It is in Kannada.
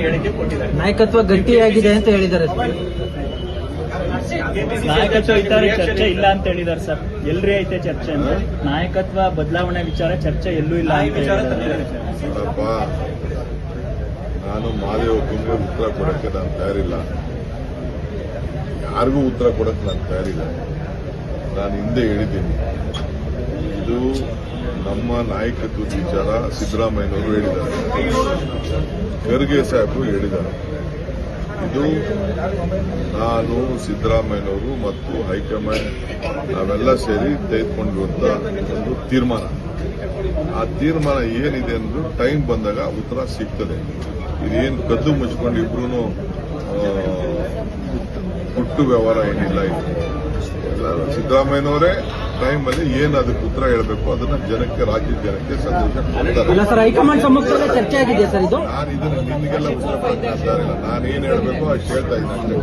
ಹೇಳಿಕೆ ಕೊಟ್ಟಿದ್ದಾರೆ. ನಾಯಕತ್ವ ಗಟ್ಟಿಯಾಗಿದೆ ಅಂತ ಹೇಳಿದ್ದಾರೆ. ನಾಯಕತ್ವ ವಿಚಾರ ಚರ್ಚೆ ಇಲ್ಲ ಅಂತ ಹೇಳಿದ್ದಾರೆ ಸರ್. ಎಲ್ರಿ ಐತೆ ಚರ್ಚೆ ಅಂದ್ರೆ ನಾಯಕತ್ವ ಬದಲಾವಣೆ ವಿಚಾರ ಚರ್ಚೆ ಎಲ್ಲೂ ಇಲ್ಲ ಅಂತ ಹೇಳಿದ್ದಾರೆ. ನಾನು ಮಾದೇವ ಕುಂದ್ರೆ ಉತ್ತರ ಕೊಡಕ್ಕೆ ನಾನು ತಯಾರಿಲ್ಲ, ಯಾರಿಗೂ ಉತ್ತರ ಕೊಡಕ್ಕೆ ನಾನು ತಯಾರಿಲ್ಲ. ನಾನು ಹಿಂದೆ ಹೇಳಿದ್ದೀನಿ, ಇದು ನಮ್ಮ ನಾಯಕತ್ವದ ವಿಚಾರ ಸಿದ್ದರಾಮಯ್ಯನವರು ಹೇಳಿದ್ದಾರೆ, ಖರ್ಗೆ ಸಾಹೇಬರು ಹೇಳಿದ್ದಾರೆ. ಇದು ನಾನು ಸಿದ್ದರಾಮಯ್ಯನವರು ಮತ್ತು ಹೈಕಮಾಂಡ್ ನಾವೆಲ್ಲ ಸೇರಿ ತೆಗೆದುಕೊಂಡಿರುವಂತ ಒಂದು ತೀರ್ಮಾನ. ಆ ತೀರ್ಮಾನ ಏನಿದೆ ಅಂದ್ರೆ ಟೈಮ್ ಬಂದಾಗ ಉತ್ತರ ಸಿಗ್ತದೆ. ಇದೇನು ಕದ್ದು ಮುಚ್ಕೊಂಡು ಇಬ್ರು ಹುಟ್ಟು ವ್ಯವಹಾರ ಏನಿಲ್ಲ. ಇದು ಸಿದ್ದರಾಮಯ್ಯನವರೇ ಟೈಮಲ್ಲಿ ಏನು ಅದಕ್ಕೆ ಉತ್ತರ ಹೇಳಬೇಕು ಅದನ್ನ ಜನಕ್ಕೆ, ರಾಜ್ಯದ ಜನಕ್ಕೆ ಸಂದೇಶ ಕೊಡ್ತಾರೆ. ಸರ್, ಹೈಕಮಾಂಡ್ ಸಮ್ಮುಖದಲ್ಲಿ ಚರ್ಚೆ ಆಗಿದೆ ಸರ್. ಇದು ನಾನು ಇದನ್ನ ನಿಮಗೆಲ್ಲ ಉತ್ತರ ಕೊಡ್ತಾ ಇದ್ದಾರೆ. ನಾನೇನು ಹೇಳಬೇಕು ಅಷ್ಟು ಹೇಳ್ತಾ ಇದ್ದೀನಿ.